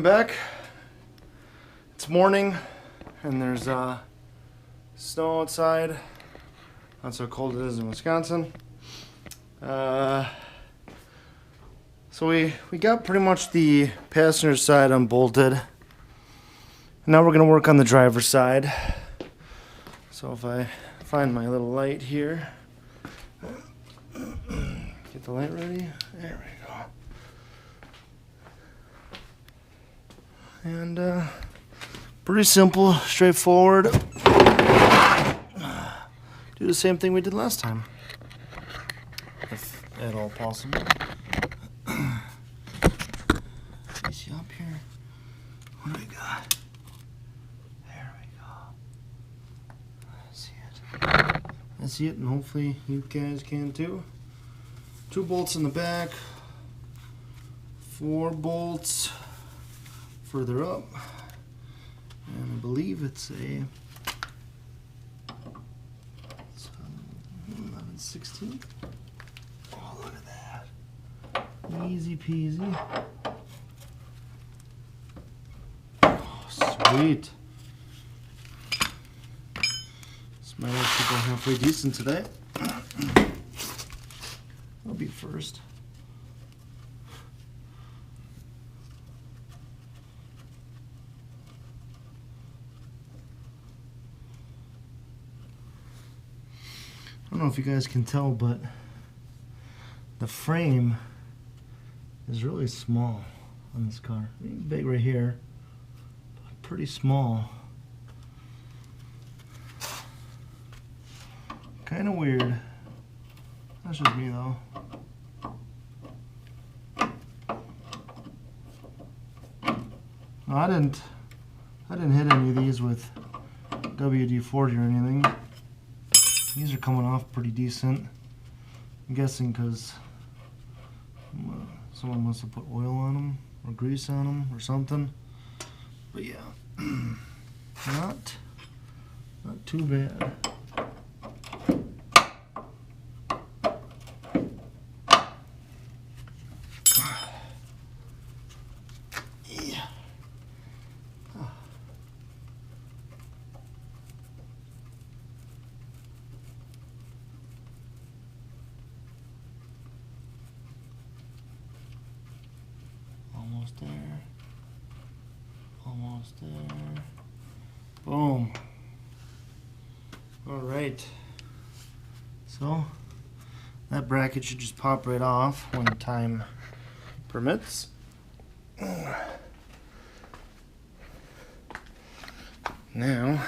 back. It's morning and there's snow outside. That's how cold it is in Wisconsin. So we got pretty much the passenger side unbolted. Now we're gonna work on the driver's side. So if I find my little light here, get the light ready. There we go. And pretty simple, straightforward. Do the same thing we did last time, if at all possible. See up here. What do we got? There we go. I see it, and hopefully you guys can too. 2 bolts in the back, 4 bolts further up, and I believe it's a 11/16. Oh, look at that. Easy peasy. Oh, sweet. This might actually go halfway decent today. I'll be first. I don't know if you guys can tell, but the frame is really small on this car. I mean, big right here, but pretty small. Kind of weird. That's just me though. No, I didn't hit any of these with WD-40 or anything. These are coming off pretty decent. I'm guessing because someone must have put oil on them or grease on them or something. But yeah, not too bad. Yeah. Almost there. Almost there. Boom. All right. So that bracket should just pop right off when time permits. Now,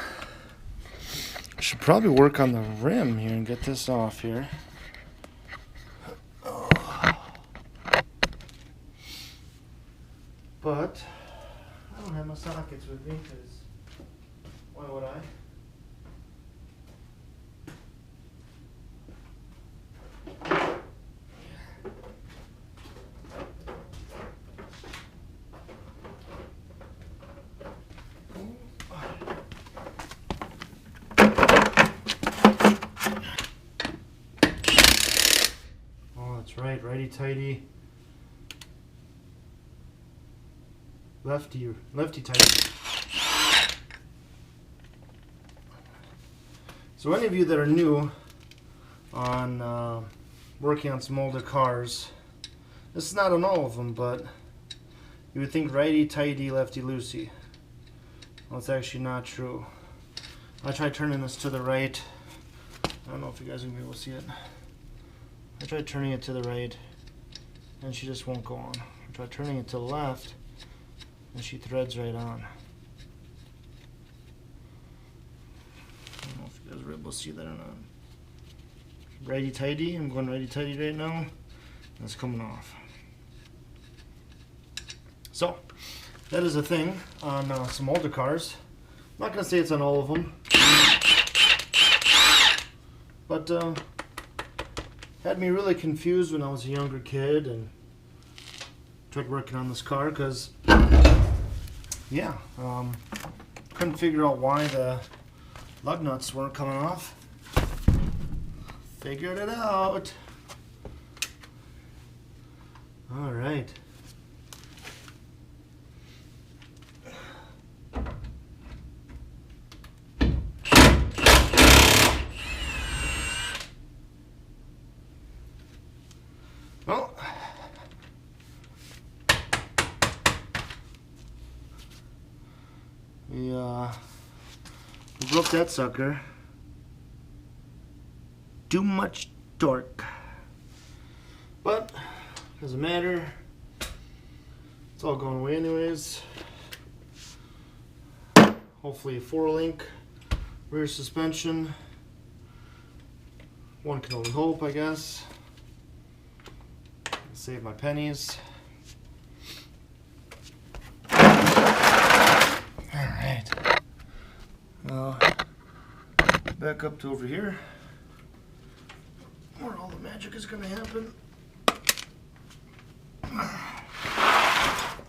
I should probably work on the rim here and get this off here. But I don't have my sockets with me because why would I? Oh, that's right, righty-tighty. Lefty tighty. So any of you that are new on working on some older cars, this is not on all of them, but you would think righty tighty, lefty loosey. Well, it's actually not true. I tried turning this to the right. I don't know if you guys are gonna be able to see it. I tried turning it to the right, and she just won't go on. I tried turning it to the left, and she threads right on. I don't know if you guys were able to see that or not. Righty-tighty, I'm going righty-tighty right now, and it's coming off. So, that is a thing on some older cars. I'm not going to say it's on all of them, but had me really confused when I was a younger kid and tried working on this car because yeah, couldn't figure out why the lug nuts weren't coming off. Figured it out. All right. out that sucker. Too much torque. But doesn't matter. It's all going away anyways. Hopefully a 4-link rear suspension. One can only hope, I guess. Save my pennies. Alright. Back up to over here, where all the magic is going to happen.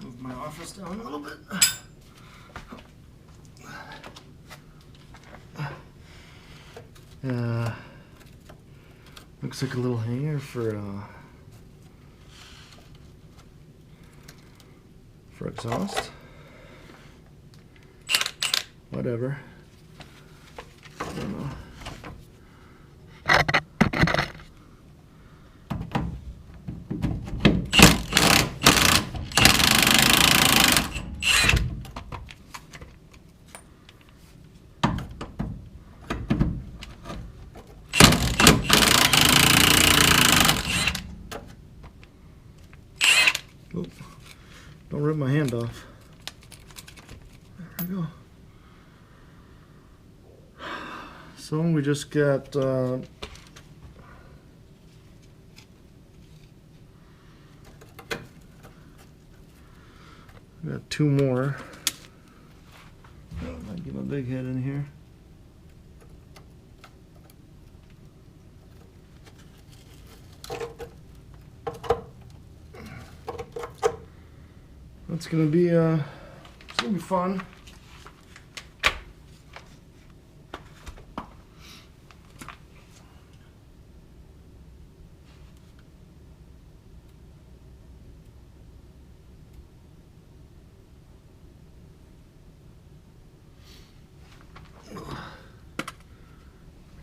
Move my office down a little bit. Looks like a little hanger for exhaust. Whatever. I don't know. Oop. Don't rip my hand off. There we go. So we just got two more. Might get my big head in here. It's gonna be fun.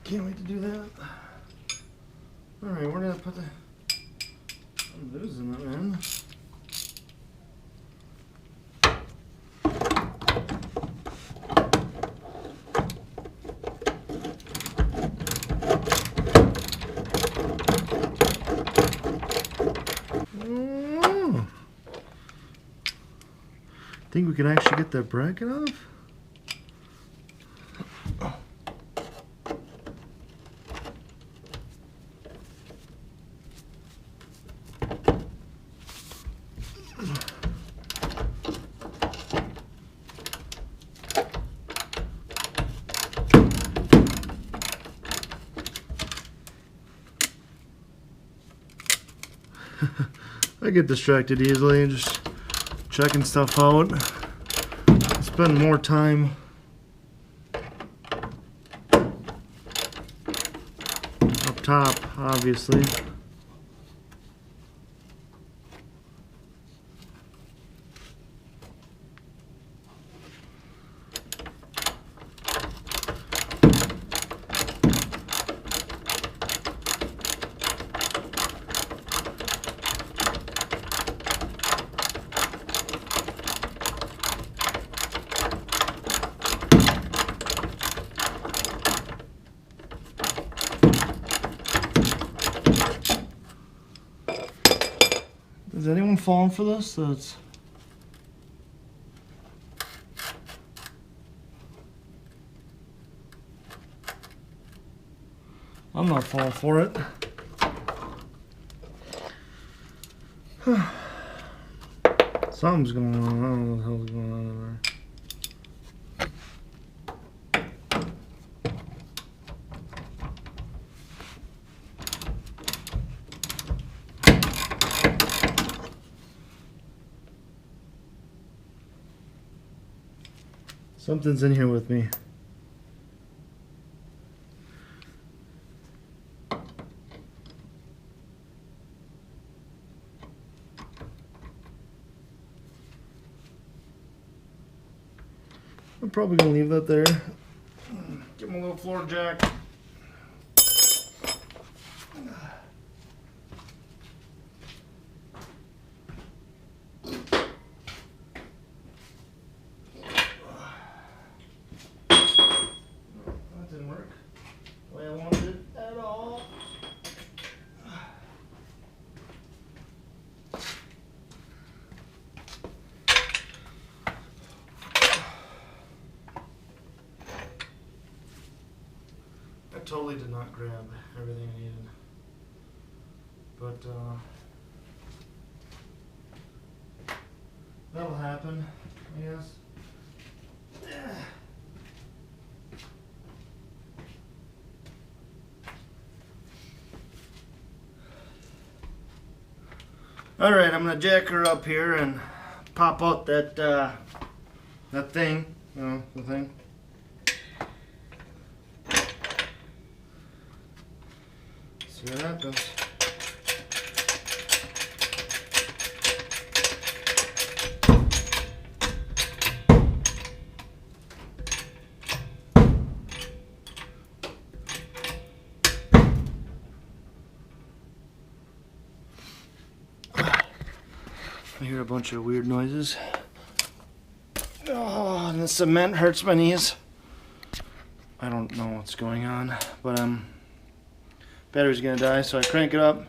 Can't wait to do that. Alright, we're gonna put the those in that end. Think we can actually get that bracket off? I get distracted easily and just checking stuff out. Spend more time up top, obviously. Is anyone falling for this? That's I'm not falling for it. Something's going on. I don't know what the hell's going on over there. Something's in here with me. I'm probably gonna leave that there. Give him a little floor jack. totally did not grab everything I needed. But that'll happen, I guess. Yeah. Alright, I'm gonna jack her up here and pop out that that thing. The thing. See what happens. I hear a bunch of weird noises. Oh, and the cement hurts my knees. I don't know what's going on, but battery's gonna die, so I crank it up.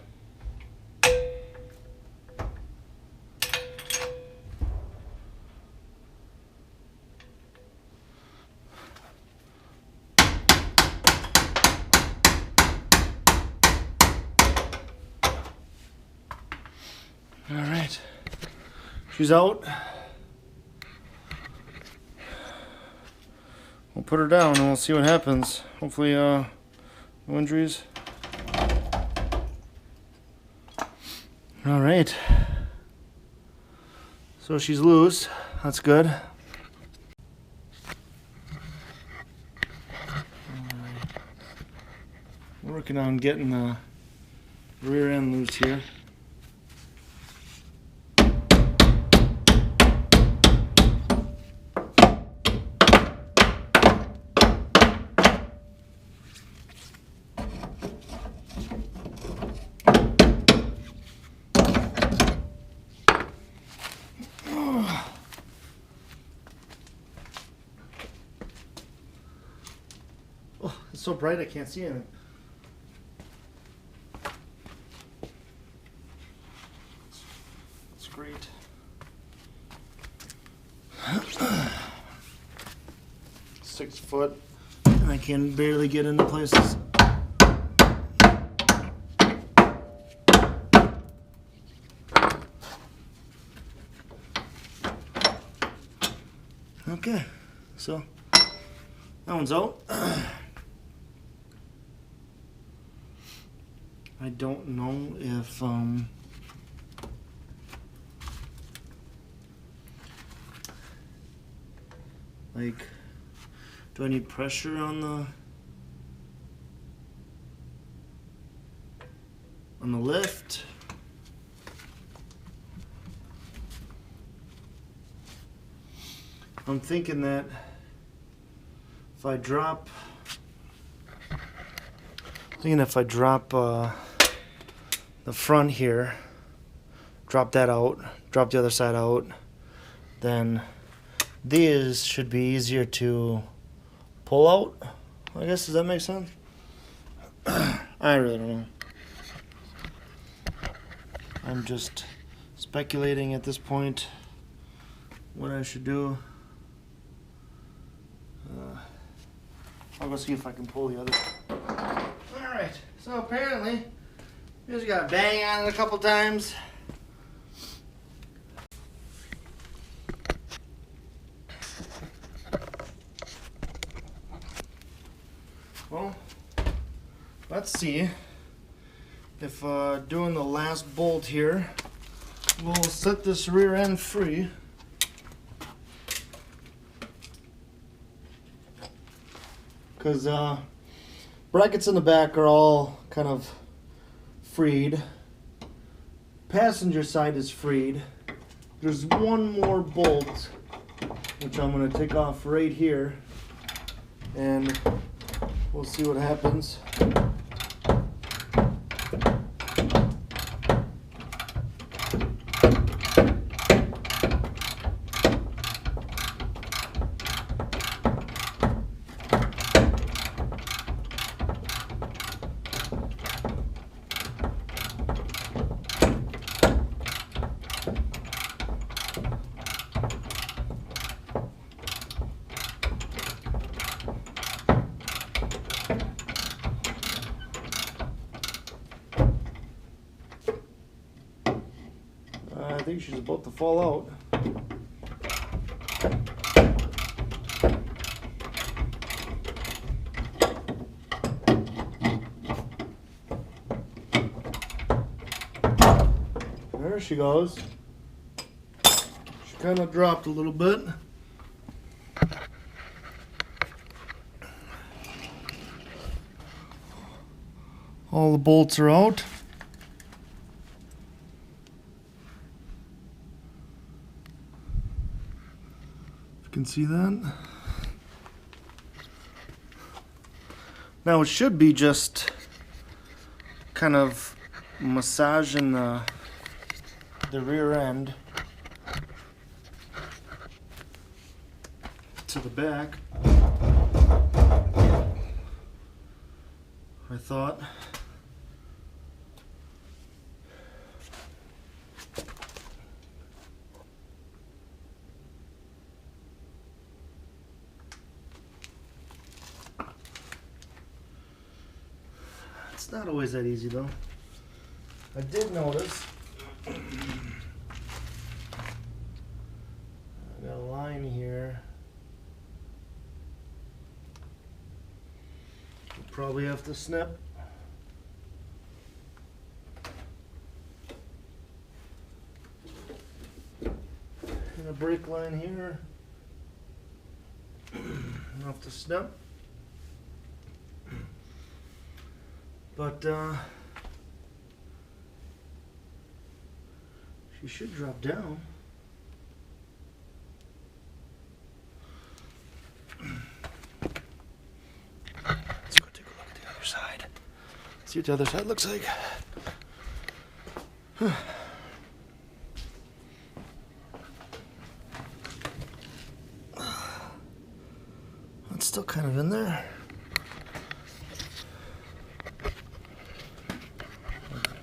All right. She's out. We'll put her down and we'll see what happens. Hopefully, no injuries. All right. So she's loose. That's good. Working on getting the rear end loose here. Oh, it's so bright I can't see anything. It's great. 6 foot, and I can barely get into places. Okay, so that one's out. I don't know if like, do I need pressure on the lift? I'm thinking that if I drop the front here, drop that out, drop the other side out, then these should be easier to pull out, I guess. Does that make sense? I really don't know. I'm just speculating at this point what I should do. I'll go see if I can pull the other. Alright, so apparently we just got to bang on it a couple times. Well, let's see if doing the last bolt here will set this rear end free. Because brackets in the back are all kind of freed. Passenger side is freed. There's one more bolt, which I'm going to take off right here, and we'll see what happens. think she's about to fall out. There she goes. She kind of dropped a little bit. All the bolts are out. You can see that. Now it should be just kind of massaging the rear end to the back. I thought. It's not always that easy though. I did notice I got a line here. We'll probably have to snip. And a brake line here. I'll have to snip. But she should drop down. Let's go take a look at the other side. See what the other side looks like. It's still kind of in there.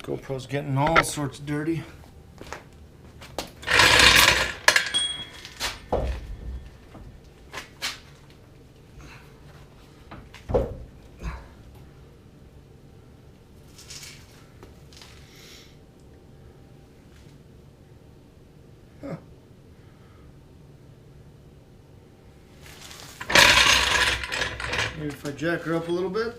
GoPro's getting all sorts dirty. Huh. Maybe if I jack her up a little bit.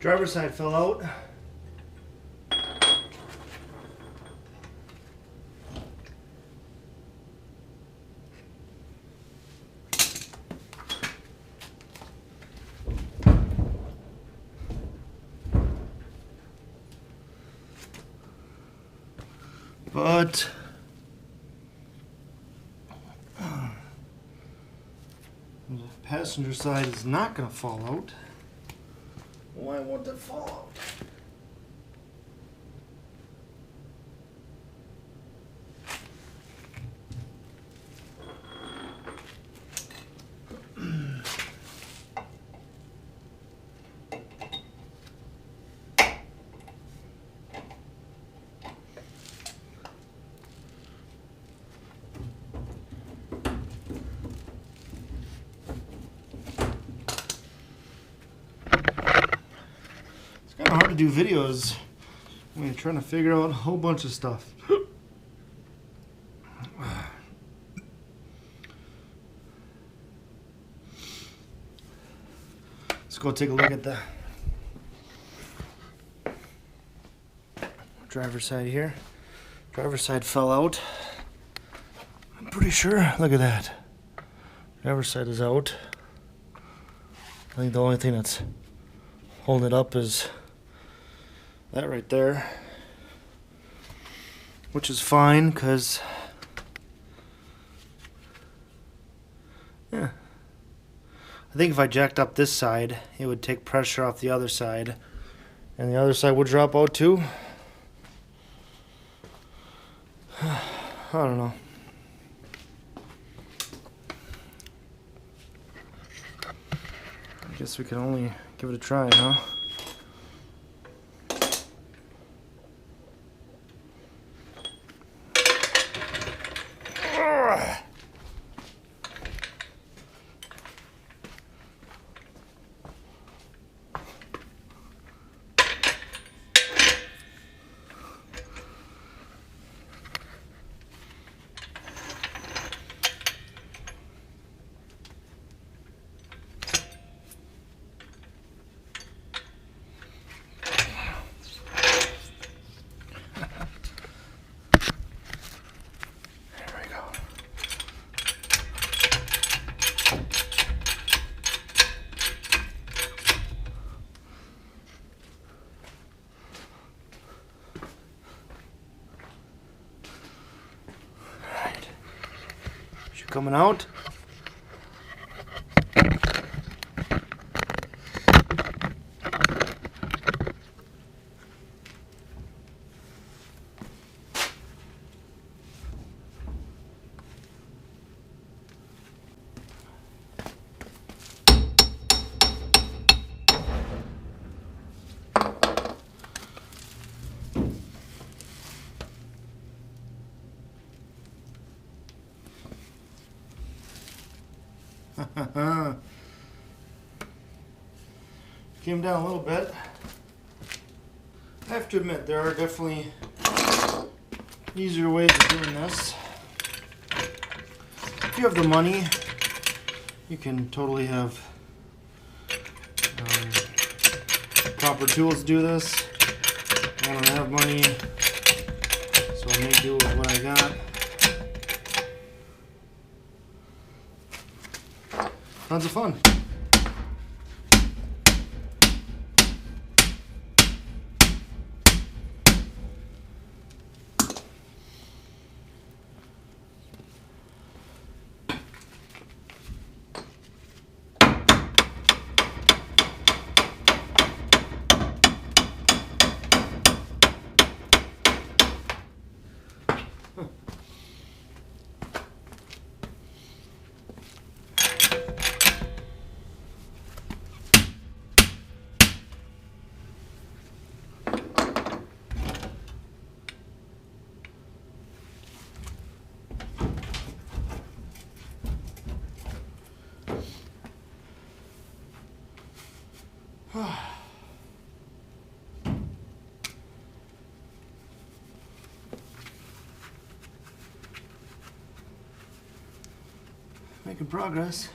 Driver's side fell out. But the passenger side is not going to fall out. Why won't it fall out? It's kind of hard to do videos when you're trying to figure out a whole bunch of stuff. Let's go take a look at the driver's side here. Driver's side fell out. I'm pretty sure. Look at that. Driver's side is out. I think the only thing that's holding it up is that right there, which is fine because yeah, I think if I jacked up this side it would take pressure off the other side and the other side would drop out too. I don't know. I guess we can only give it a try, huh? Coming out. Came down a little bit. I have to admit, there are definitely easier ways of doing this. If you have the money, you can totally have proper tools to do this. I don't have money, so I make do with what I got. Tons of fun. Making progress.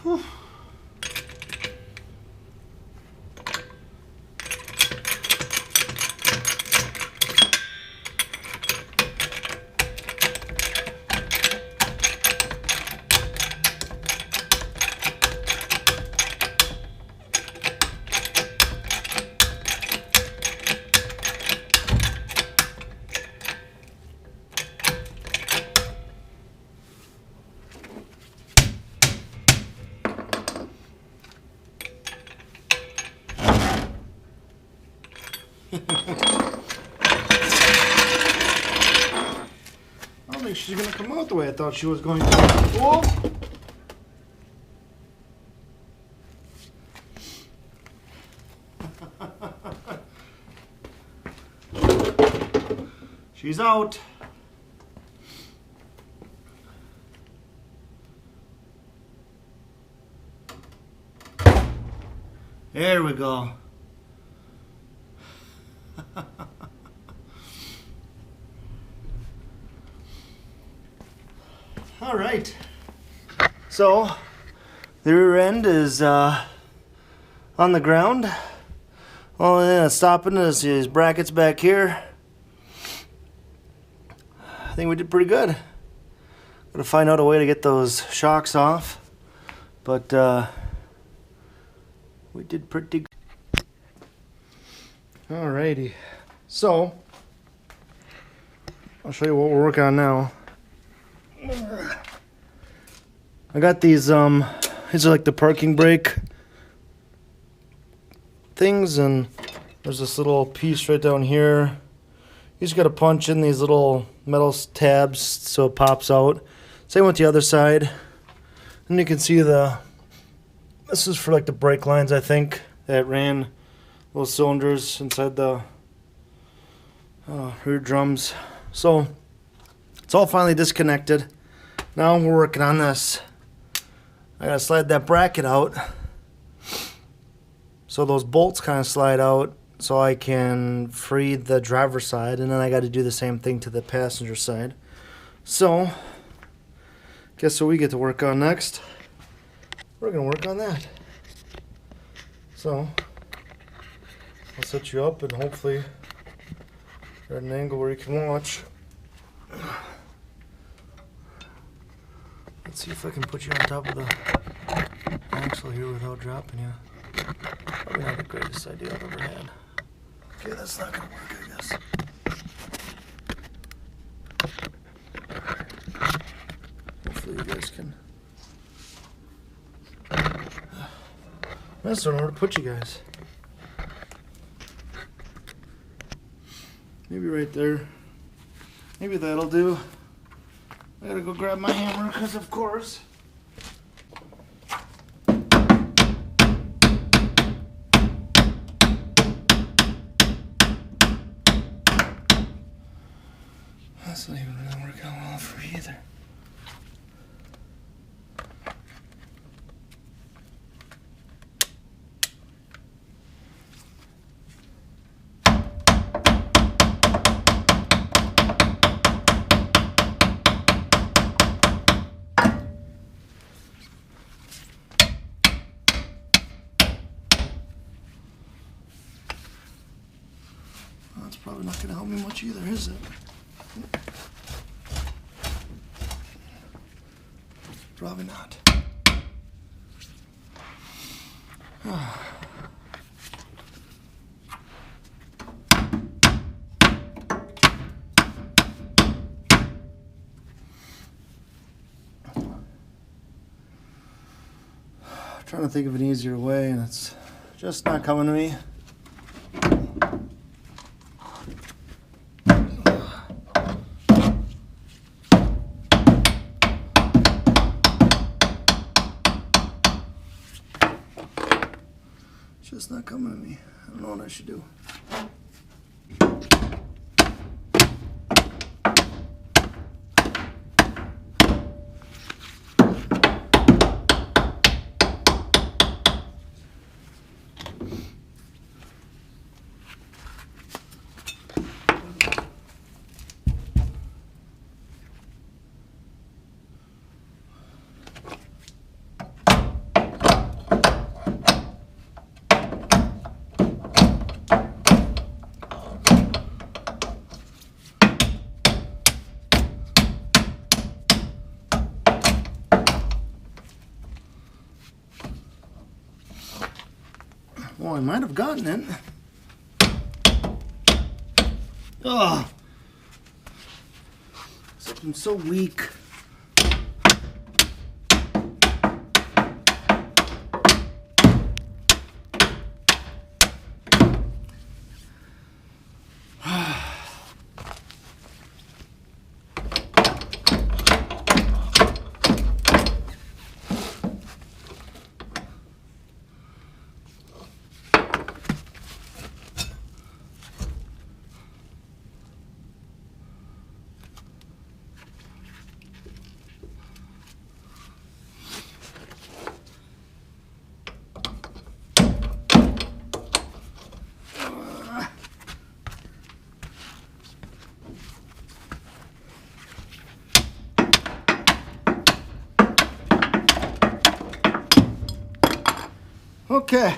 Whew. I don't think she's gonna come out the way I thought she was going to. Whoa! She's out. There we go. All right. So the rear end is on the ground. Only thing that's stopping is these brackets back here. I think we did pretty good. Gotta find out a way to get those shocks off, but we did pretty good. Alrighty, so I'll show you what we're working on now. I got these are like the parking brake things, and there's this little piece right down here You just got to punch in these little metal tabs so it pops out. Same with the other side. And you can see this is for like the brake lines, I think, that ran those cylinders inside the rear drums. So it's all finally disconnected. Now we're working on this. I gotta slide that bracket out so those bolts kind of slide out so I can free the driver's side, and then I got to do the same thing to the passenger side. So guess what we get to work on next? We're gonna work on that. So I'll set you up and hopefully you're at an angle where you can watch. Let's see if I can put you on top of the axle here without dropping you. Probably not the greatest idea I've ever had. Okay, that's not gonna work, I guess. Hopefully you guys can. I just don't know where to put you guys. Maybe right there. Maybe that'll do. I gotta go grab my hammer because, of course. That's not even really working out well for me either. That's probably not going to help me much either, is it? Probably not. Trying to think of an easier way, and it's just not coming to me. Just not coming to me. I don't know what I should do. Well, I might have gotten it. Ugh. Something so weak. Okay.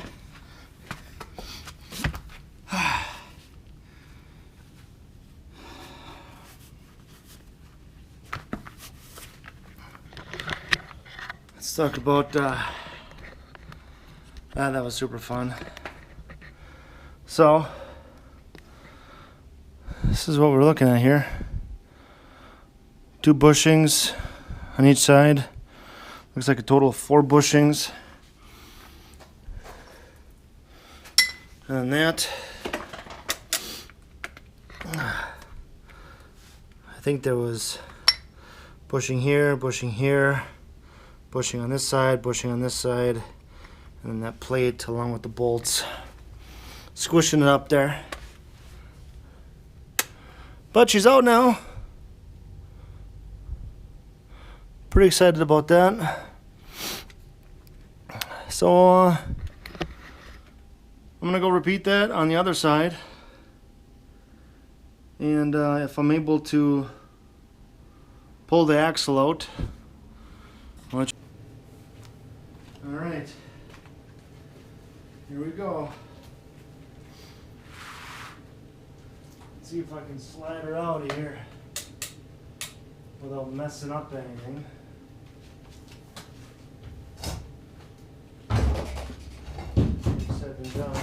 Let's talk about that was super fun. So this is what we're looking at here. 2 bushings on each side. Looks like a total of 4 bushings. And that I think there was bushing here, bushing here, bushing on this side, bushing on this side, and then that plate along with the bolts, squishing it up there. But she's out now. Pretty excited about that. So I'm gonna go repeat that on the other side, and if I'm able to pull the axle out. All right, here we go. Let's see if I can slide her out of here without messing up anything. Said and done.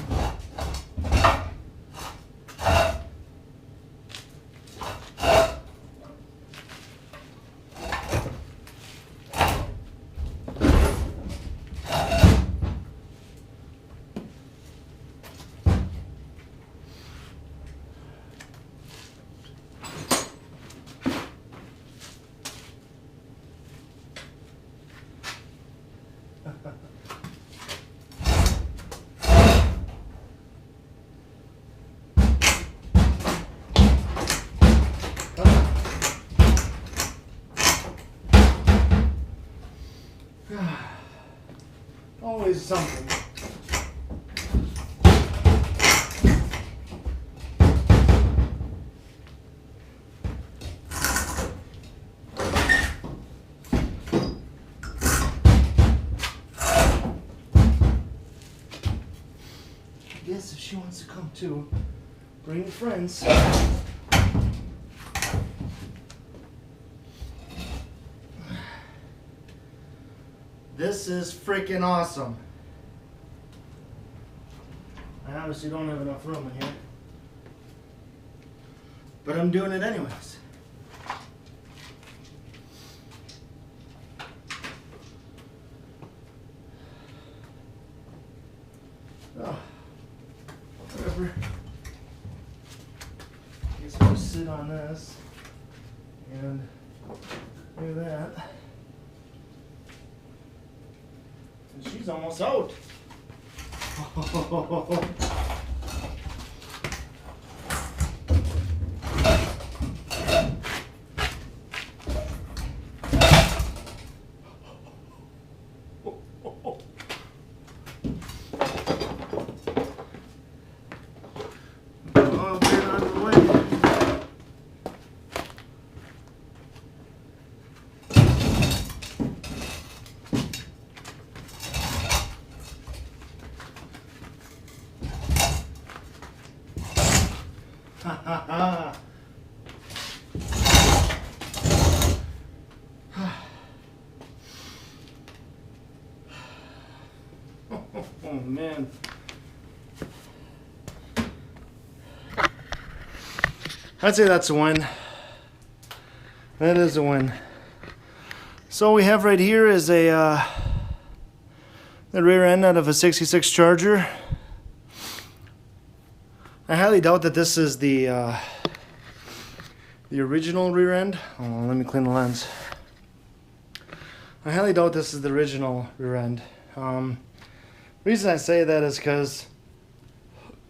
Always something. I guess if she wants to come too, bring your friends. This is freaking awesome. I obviously don't have enough room in here, but I'm doing it anyways. Oh, whatever. I guess I'll just sit on this and do that. And she's almost out. Oh, get out of the way. Oh man. I'd say that's a win. That is a win. So we have right here is a the rear end out of a 66 Charger. I highly doubt that this is the original rear end. Oh, let me clean the lens. I highly doubt this is the original rear end. Reason I say that is because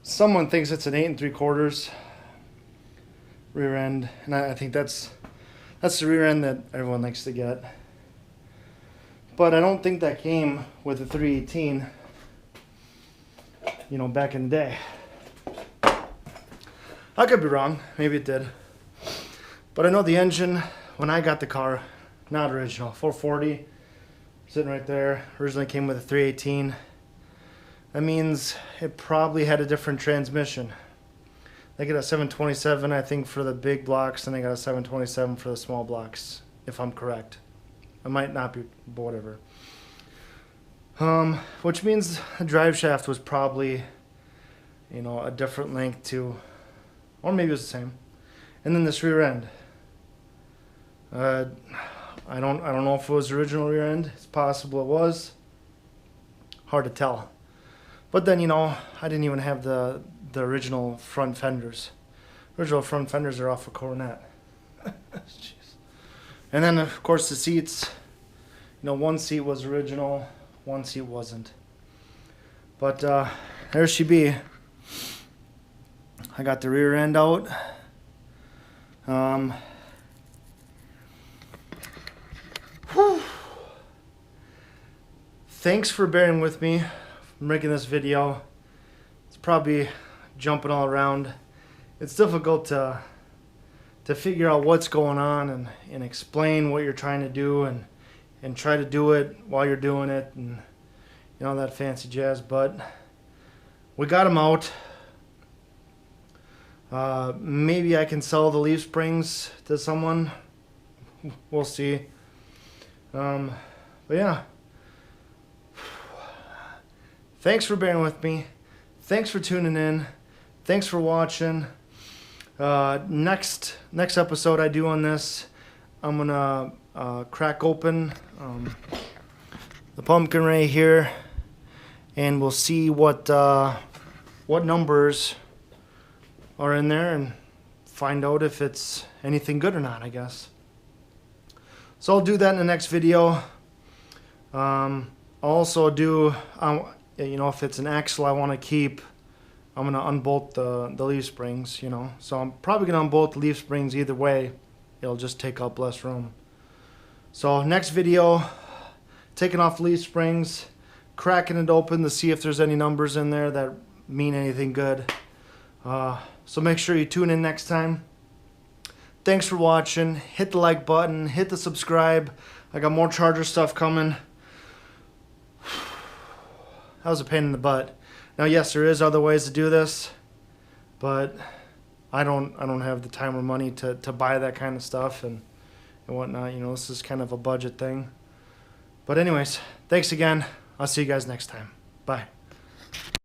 someone thinks it's an 8 3/4 rear end, and I think that's the rear end that everyone likes to get. But I don't think that came with the 318, you know, back in the day. I could be wrong, maybe it did. But I know the engine, when I got the car, not original, 440, sitting right there, originally came with a 318. That means it probably had a different transmission. They get a 727, I think, for the big blocks, and they got a 727 for the small blocks, if I'm correct. I might not be, but whatever. Which means the drive shaft was probably, you know, a different length too, or maybe it was the same. And then this rear end. I don't know if it was the original rear end. It's possible it was. Hard to tell. But then, you know, I didn't even have the original front fenders. Original front fenders are off a Coronet. Jeez. And then of course the seats, you know, one seat was original, one seat wasn't. But there she be. I got the rear end out. Thanks for bearing with me for making this video. It's probably jumping all around. It's difficult to figure out what's going on and explain what you're trying to do and try to do it while you're doing it and you know, that fancy jazz. But we got them out. Maybe I can sell the leaf springs to someone. We'll see. But yeah. Thanks for bearing with me. Thanks for tuning in. Thanks for watching. Next episode I do on this, I'm gonna crack open the pumpkin right here, and we'll see what numbers are in there and find out if it's anything good or not, I guess. So I'll do that in the next video. I'll also do, you know, if it's an axle I want to keep, I'm going to unbolt the leaf springs, you know. So I'm probably going to unbolt the leaf springs either way. It'll just take up less room. So next video, taking off the leaf springs, cracking it open to see if there's any numbers in there that mean anything good. So make sure you tune in next time. Thanks for watching. Hit the like button. Hit the subscribe. I got more Charger stuff coming. That was a pain in the butt. Now, yes, there is other ways to do this, but I don't have the time or money to buy that kind of stuff and whatnot. You know, this is kind of a budget thing. But anyways, thanks again. I'll see you guys next time. Bye.